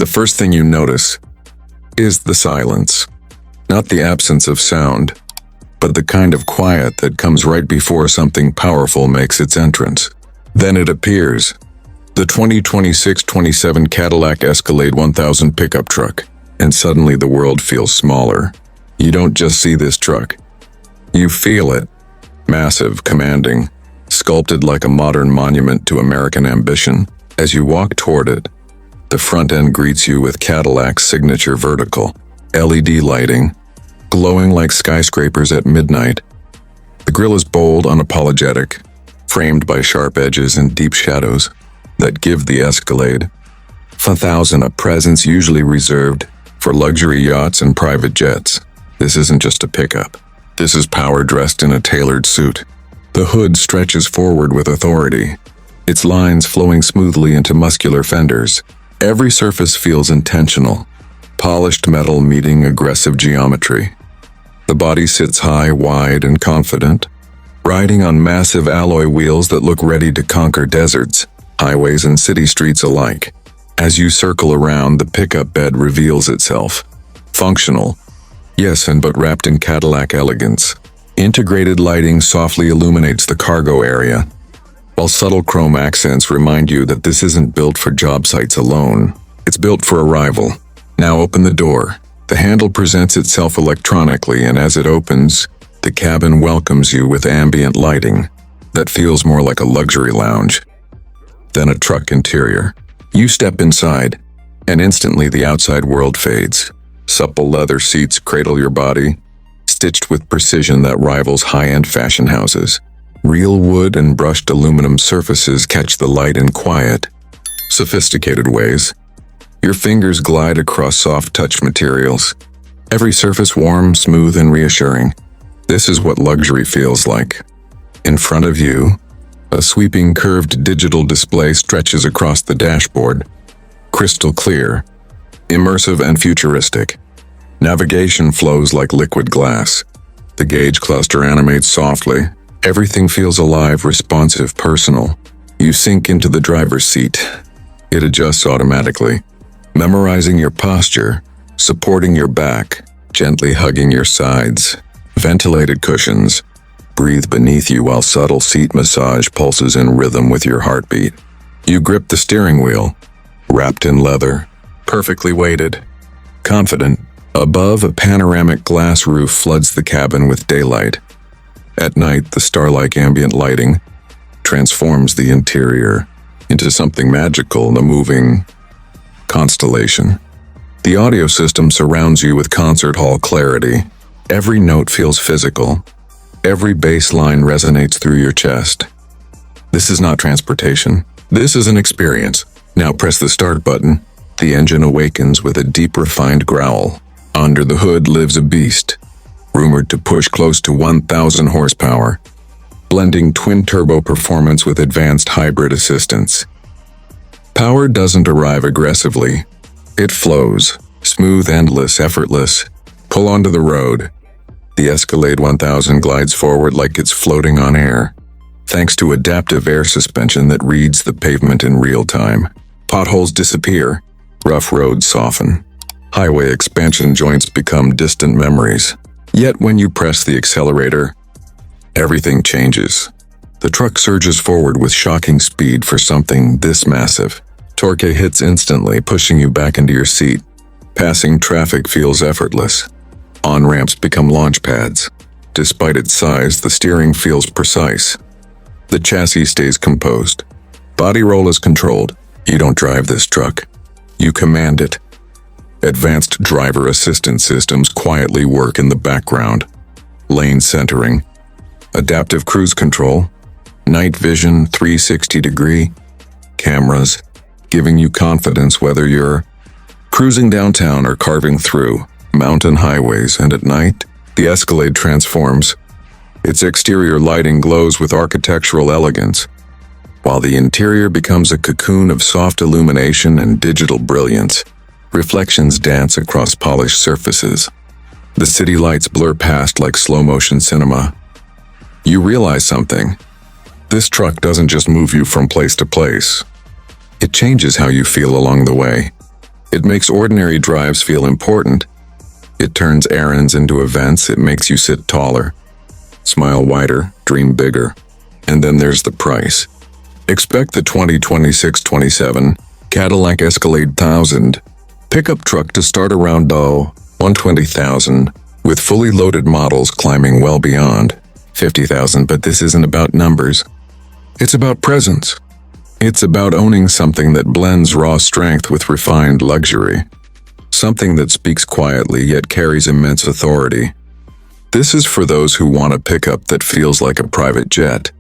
first thing you notice is the silence. Not the absence of sound, but the kind of quiet that comes right before something powerful makes its entrance. Then it appears. The 2026-27 Cadillac Escalade 1000 pickup truck. And suddenly the world feels smaller. You don't just see this truck. You feel it. Massive, commanding, sculpted like a modern monument to American ambition. As you walk toward it, the front end greets you with Cadillac's signature vertical LED lighting, glowing like skyscrapers at midnight. The grille is bold, unapologetic, framed by sharp edges and deep shadows that give the Escalade 1000 a presence usually reserved for luxury yachts and private jets. This isn't just a pickup. This is power dressed in a tailored suit. The hood stretches forward with authority, its lines flowing smoothly into muscular fenders. Every surface feels intentional, polished metal meeting aggressive geometry. The body sits high, wide, and confident, riding on massive alloy wheels that look ready to conquer deserts, highways, and city streets alike. As you circle around, the pickup bed reveals itself. Functional, yes, but wrapped in Cadillac elegance. Integrated lighting softly illuminates the cargo area, while subtle chrome accents remind you that this isn't built for job sites alone. It's built for arrival. Now open the door. The handle presents itself electronically, and as it opens, the cabin welcomes you with ambient lighting that feels more like a luxury lounge than a truck interior. You step inside, and instantly the outside world fades. Supple leather seats cradle your body, stitched with precision that rivals high-end fashion houses. Real wood and brushed aluminum surfaces catch the light in quiet, sophisticated ways. Your fingers glide across soft-touch materials, every surface warm, smooth, and reassuring. This is what luxury feels like. In front of you, a sweeping curved digital display stretches across the dashboard, crystal clear, immersive and futuristic. Navigation flows like liquid glass. The gauge cluster animates softly. Everything feels alive, responsive, personal. You sink into the driver's seat. It adjusts automatically, memorizing your posture, supporting your back, gently hugging your sides. Ventilated cushions breathe beneath you while subtle seat massage pulses in rhythm with your heartbeat. You grip the steering wheel, wrapped in leather, perfectly weighted, confident. Above, a panoramic glass roof floods the cabin with daylight. At night, the star-like ambient lighting transforms the interior into something magical, a moving constellation. The audio system surrounds you with concert hall clarity. Every note feels physical. Every bass line resonates through your chest. This is not transportation. This is an experience. Now press the start button. The engine awakens with a deep, refined growl. Under the hood lives a beast, rumored to push close to 1,000 horsepower, blending twin-turbo performance with advanced hybrid assistance. Power doesn't arrive aggressively. It flows, smooth, endless, effortless. Pull onto the road. The Escalade 1000 glides forward like it's floating on air, thanks to adaptive air suspension that reads the pavement in real time. Potholes disappear, rough roads soften. Highway expansion joints become distant memories. Yet when you press the accelerator, everything changes. The truck surges forward with shocking speed for something this massive. Torque hits instantly, pushing you back into your seat. Passing traffic feels effortless. On-ramps become launch pads. Despite its size, the steering feels precise. The chassis stays composed. Body roll is controlled. You don't drive this truck. You command it. Advanced driver assistance systems quietly work in the background. Lane centering, adaptive cruise control, night vision, 360-degree cameras, giving you confidence whether you're cruising downtown or carving through mountain highways. And at night, the Escalade transforms. Its exterior lighting glows with architectural elegance, while the interior becomes a cocoon of soft illumination and digital brilliance. Reflections dance across polished surfaces. The city lights blur past like slow-motion cinema. You realize something. This truck doesn't just move you from place to place. It changes how you feel along the way. It makes ordinary drives feel important. It turns errands into events. It makes you sit taller, smile wider, dream bigger. And then there's the price. Expect the 2026-27 Cadillac Escalade 1000 pickup truck to start around $120,000, with fully loaded models climbing well beyond $50,000. But this isn't about numbers. It's about presence. It's about owning something that blends raw strength with refined luxury. Something that speaks quietly yet carries immense authority. This is for those who want a pickup that feels like a private jet.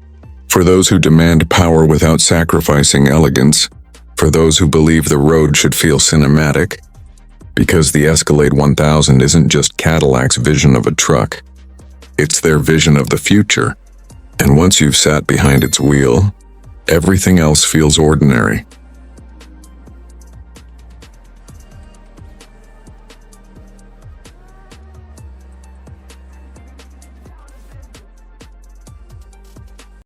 For those who demand power without sacrificing elegance. For those who believe the road should feel cinematic. Because the Escalade 1000 isn't just Cadillac's vision of a truck. It's their vision of the future. And once you've sat behind its wheel, everything else feels ordinary.